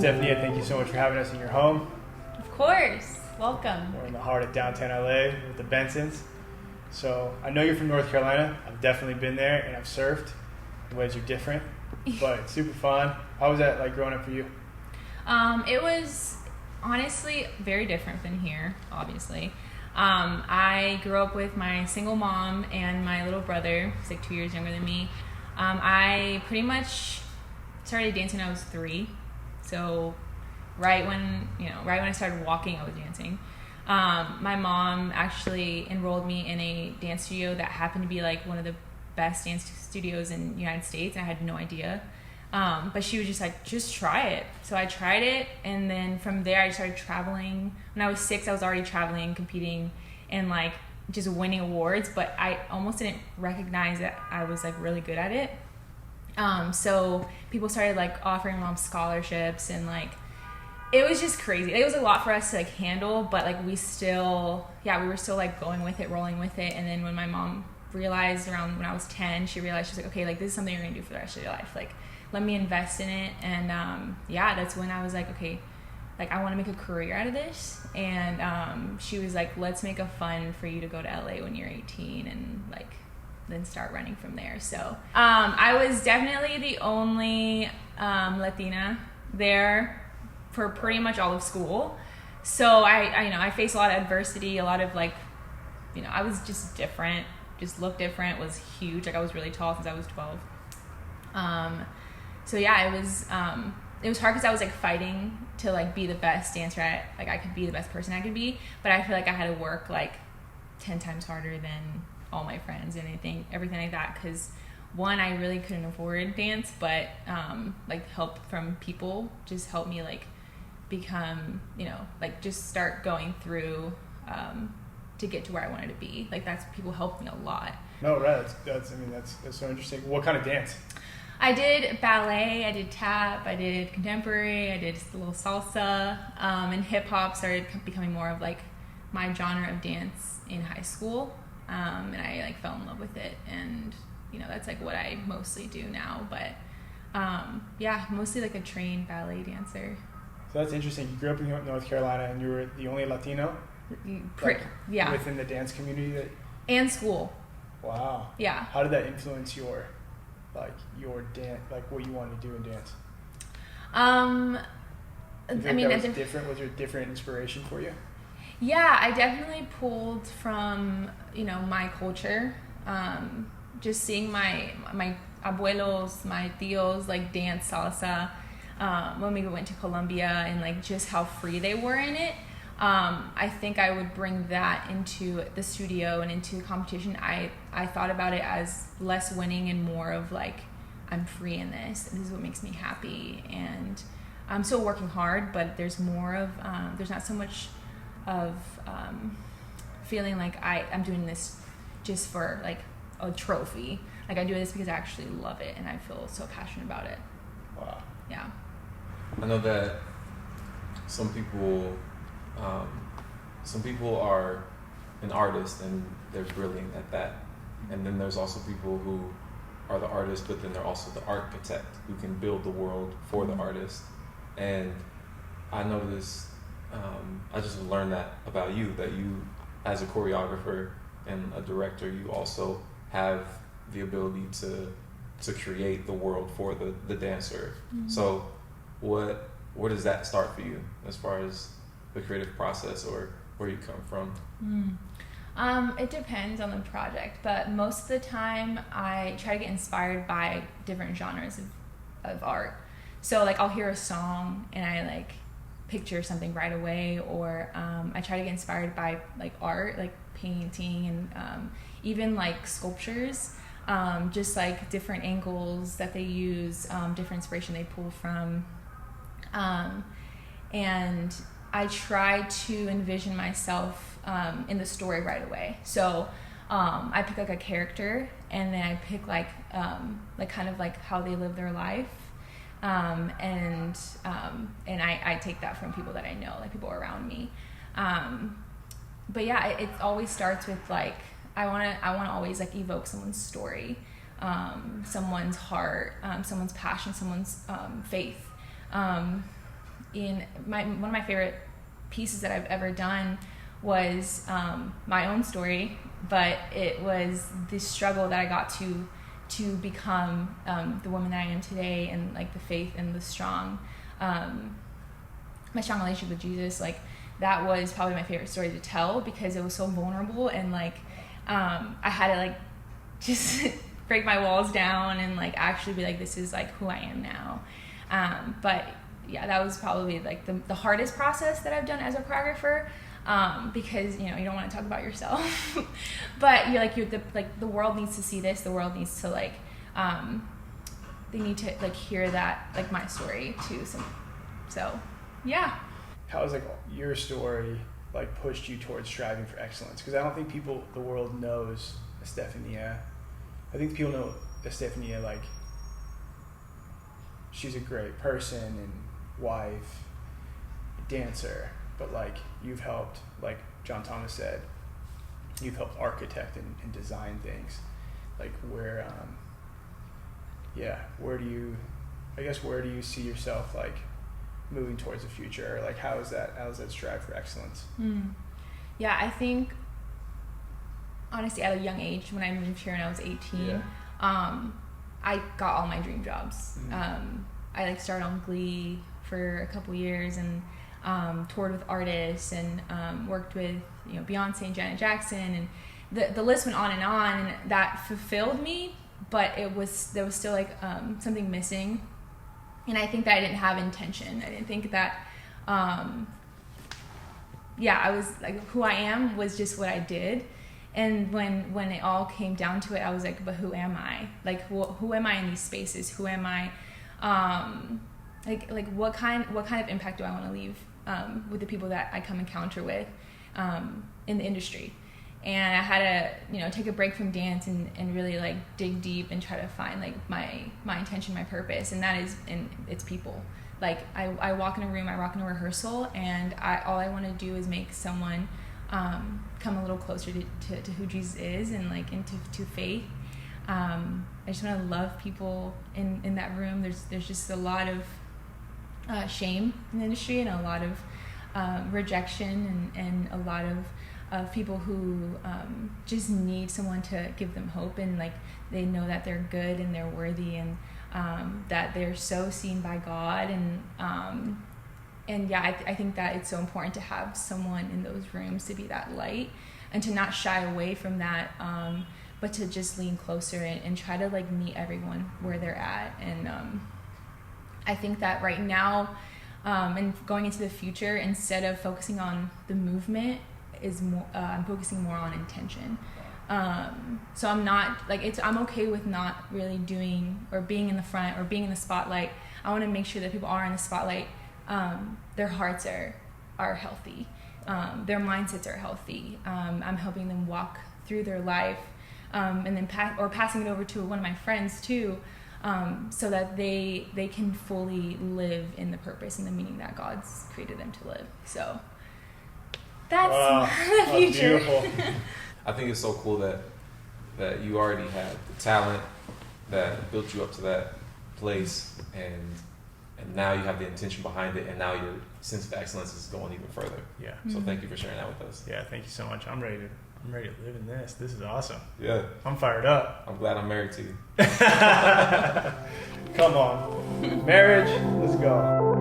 Estefania, thank you so much for having us in your home. Of course. Welcome. We're in the heart of downtown LA with the Bensons. So I know you're from North Carolina. I've definitely been there and I've surfed. The waves are different, but it's super fun. How was that like growing up for you? It was honestly very different than here, obviously. I grew up with my single mom and my little brother. He's like 2 years younger than me. I pretty much started dancing when I was 3. So right when I started walking, I was dancing. My mom actually enrolled me in a dance studio that happened to be like one of the best dance studios in the United States. I had no idea. But she was just like, just try it. So I tried it, and then from there I started traveling. When I was 6, I was already traveling, competing, and like just winning awards, but I almost didn't recognize that I was like really good at it. So people started like offering mom scholarships, and like it was just crazy. It was a lot for us to like handle, but like we were still like going with it, rolling with it. And then when my mom realized around when I was 10, she realized, she's like, okay, like this is something you're gonna do for the rest of your life. Like let me invest in it. And that's when I was like, okay, like I want to make a career out of this. And she was like, let's make a fund for you to go to LA when you're 18 and like then start running from there. So I was definitely the only Latina there for pretty much all of school. So I faced a lot of adversity, a lot of like, I was just different, just looked different, was huge. Like I was really tall since I was 12. So yeah, it was hard because I was like fighting to like be the best dancer like I could be, the best person I could be, but I feel like I had to work like 10 times harder than all my friends and everything like that, because one, I really couldn't afford dance, but like help from people just helped me like become, like just start going through to get to where I wanted to be. Like people helped me a lot. No, right. That's so interesting. What kind of dance? I did ballet, I did tap, I did contemporary, I did a little salsa, and hip hop started becoming more of like my genre of dance in high school. And I like fell in love with it, and that's like what I mostly do now. But mostly like a trained ballet dancer. So that's interesting. You grew up in North Carolina, and you were the only Latino, within the dance community. And school. Wow. Yeah. How did that influence your dance, like what you wanted to do in dance? Was there a different inspiration for you? Yeah, I definitely pulled from, my culture. Just seeing my abuelos, my tios, like dance salsa, when we went to Colombia, and like just how free they were in it. I think I would bring that into the studio and into the competition. I thought about it as less winning and more of like, I'm free in this. This is what makes me happy. And I'm still working hard, but there's more of, there's not so much of feeling like I'm doing this just for like a trophy. Like I do this because I actually love it and I feel so passionate about it. Wow. Yeah. I know that some people are an artist and they're brilliant at that. And then there's also people who are the artist, but then they're also the architect who can build the world for the artist. And I noticed, I just learned that about you, that you, as a choreographer and a director, you also have the ability to create the world for the dancer. Mm-hmm. So where does that start for you as far as the creative process, or where you come from? It depends on the project, but most of the time I try to get inspired by different genres of art. So like I'll hear a song and I like picture something right away, or I try to get inspired by like art, like painting, and even like sculptures, just like different angles that they use, different inspiration they pull from, and I try to envision myself in the story right away. So I pick like a character, and then I pick like kind of like how they live their life, and I take that from people that I know, like people around me. But yeah, it always starts with like I wanna always like evoke someone's story, someone's heart, someone's passion, someone's faith. one of my favorite pieces that I've ever done was my own story, but it was the struggle that I got to become the woman that I am today, and like the faith and the strong, my strong relationship with Jesus. Like that was probably my favorite story to tell because it was so vulnerable, and like I had to like just break my walls down and like actually be like, this is like who I am now. But yeah, that was probably like the hardest process that I've done as a choreographer, because you don't want to talk about yourself, but the world needs to see this. The world needs to like they need to like hear that, like my story too. So yeah. How has like your story like pushed you towards striving for excellence? Because I don't think the world knows Estefania. I think people know Estefania like she's a great person and wife, dancer, but like you've helped, like John Thomas said, you've helped architect and design things. Like where do you see yourself like moving towards the future? Or like how is that strive for excellence? Yeah, I think honestly at a young age, when I moved here when I was 18, I got all my dream jobs. I like started on Glee for a couple years and toured with artists and worked with Beyonce and Janet Jackson, and the list went on, and that fulfilled me, but there was still like something missing. And I think that I didn't have intention. I didn't think that I was like, who I am was just what I did. And when it all came down to it, I was like, but who am I? Like, who am I in these spaces? Who am I? Like what kind of impact do I want to leave with the people that I come encounter with in the industry? And I had to take a break from dance and really like dig deep and try to find like my intention, my purpose, and that is it's people. Like I walk in a room, I walk in a rehearsal, and all I want to do is make someone come a little closer to who Jesus is, and like into faith. I just want to love people in that room. There's just a lot of shame in the industry, and a lot of rejection, and a lot of people who just need someone to give them hope, and like they know that they're good and they're worthy, and that they're so seen by God, and yeah, I think that it's so important to have someone in those rooms to be that light and to not shy away from that, but to just lean closer and try to like meet everyone where they're at. And I think that right now, and going into the future, instead of focusing on the movement, is more I'm focusing more on intention. So I'm not like I'm okay with not really doing or being in the front or being in the spotlight. I want to make sure that people are in the spotlight. Their hearts are healthy, their mindsets are healthy. I'm helping them walk through their life, and then passing it over to one of my friends too, so that they can fully live in the purpose and the meaning that God's created them to live. So that's the future. Beautiful. I think it's so cool that you already had the talent that built you up to that place, and now you have the intention behind it, and now your sense of excellence is going even further. Yeah. So thank you for sharing that with us. Yeah, thank you so much. I'm ready to live in this. This is awesome. Yeah. I'm fired up. I'm glad I'm married to you. Come on. Marriage, let's go.